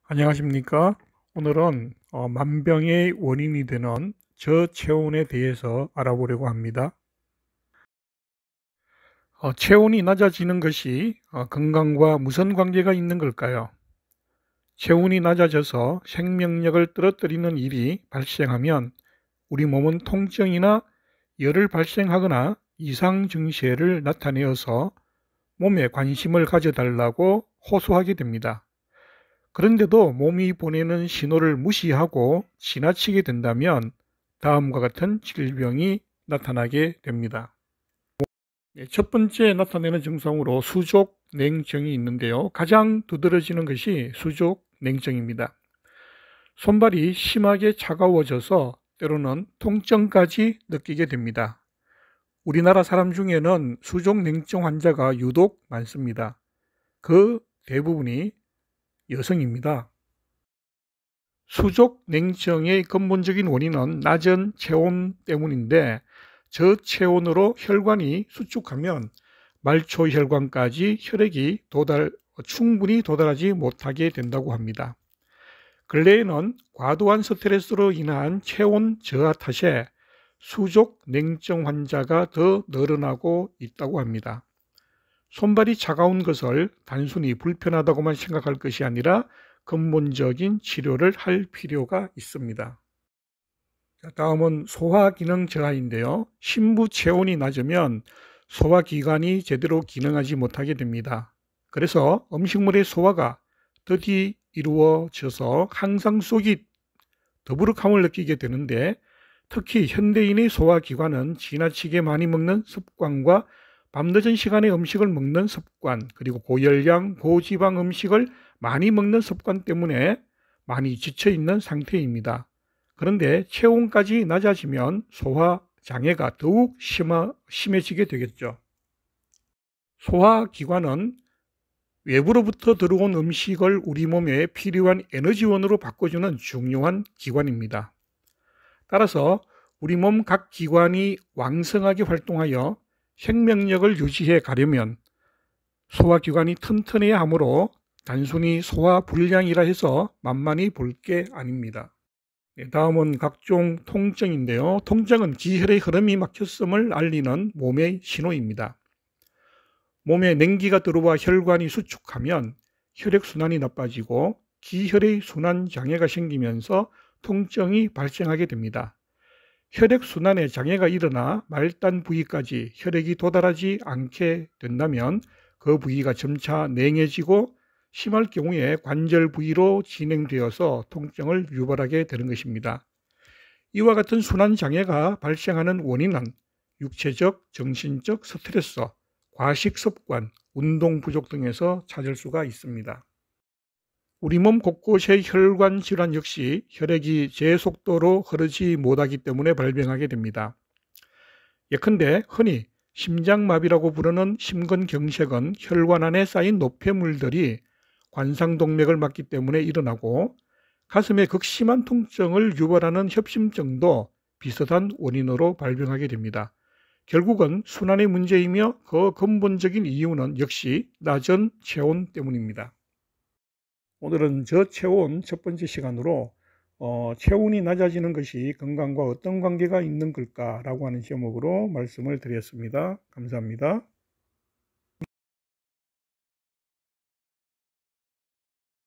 안녕하십니까? 오늘은 만병의 원인이 되는 저체온에 대해서 알아보려고 합니다. 체온이 낮아지는 것이 건강과 무슨 관계가 있는 걸까요? 체온이 낮아져서 생명력을 떨어뜨리는 일이 발생하면 우리 몸은 통증이나 열을 발생하거나 이상 증세를 나타내어서 몸에 관심을 가져달라고 호소하게 됩니다. 그런데도 몸이 보내는 신호를 무시하고 지나치게 된다면 다음과 같은 질병이 나타나게 됩니다. 첫 번째 나타내는 증상으로 수족냉증이 있는데요. 가장 두드러지는 것이 수족냉증입니다. 손발이 심하게 차가워져서 때로는 통증까지 느끼게 됩니다. 우리나라 사람 중에는 수족냉증 환자가 유독 많습니다. 그 대부분이 여성입니다. 수족냉증의 근본적인 원인은 낮은 체온 때문인데 저체온으로 혈관이 수축하면 말초혈관까지 혈액이 충분히 도달하지 못하게 된다고 합니다. 근래에는 과도한 스트레스로 인한 체온 저하 탓에 수족냉증 환자가 더 늘어나고 있다고 합니다. 손발이 차가운 것을 단순히 불편하다고만 생각할 것이 아니라 근본적인 치료를 할 필요가 있습니다. 다음은 소화기능 저하인데요. 심부 체온이 낮으면 소화기관이 제대로 기능하지 못하게 됩니다. 그래서 음식물의 소화가 더디 이루어져서 항상 속이 더부룩함을 느끼게 되는데, 특히 현대인의 소화기관은 지나치게 많이 먹는 습관과 밤늦은 시간에 음식을 먹는 습관, 그리고 고열량, 고지방 음식을 많이 먹는 습관 때문에 많이 지쳐있는 상태입니다. 그런데 체온까지 낮아지면 소화 장애가 더욱 심해지게 되겠죠. 소화기관은 외부로부터 들어온 음식을 우리 몸에 필요한 에너지원으로 바꿔주는 중요한 기관입니다. 따라서 우리 몸 각 기관이 왕성하게 활동하여 생명력을 유지해 가려면 소화기관이 튼튼해야 하므로 단순히 소화불량이라 해서 만만히 볼 게 아닙니다. 다음은 각종 통증인데요. 통증은 기혈의 흐름이 막혔음을 알리는 몸의 신호입니다. 몸에 냉기가 들어와 혈관이 수축하면 혈액순환이 나빠지고 기혈의 순환 장애가 생기면서 통증이 발생하게 됩니다. 혈액순환에 장애가 일어나 말단 부위까지 혈액이 도달하지 않게 된다면 그 부위가 점차 냉해지고 심할 경우에 관절 부위로 진행되어서 통증을 유발하게 되는 것입니다. 이와 같은 순환 장애가 발생하는 원인은 육체적, 정신적 스트레스, 과식 습관, 운동 부족 등에서 찾을 수가 있습니다. 우리 몸 곳곳의 혈관 질환 역시 혈액이 제 속도로 흐르지 못하기 때문에 발병하게 됩니다. 예컨대 흔히 심장마비라고 부르는 심근경색은 혈관 안에 쌓인 노폐물들이 관상동맥을 막기 때문에 일어나고, 가슴에 극심한 통증을 유발하는 협심증도 비슷한 원인으로 발병하게 됩니다. 결국은 순환의 문제이며 그 근본적인 이유는 역시 낮은 체온 때문입니다. 오늘은 저체온 첫 번째 시간으로 체온이 낮아지는 것이 건강과 어떤 관계가 있는 걸까라고 하는 제목으로 말씀을 드렸습니다. 감사합니다.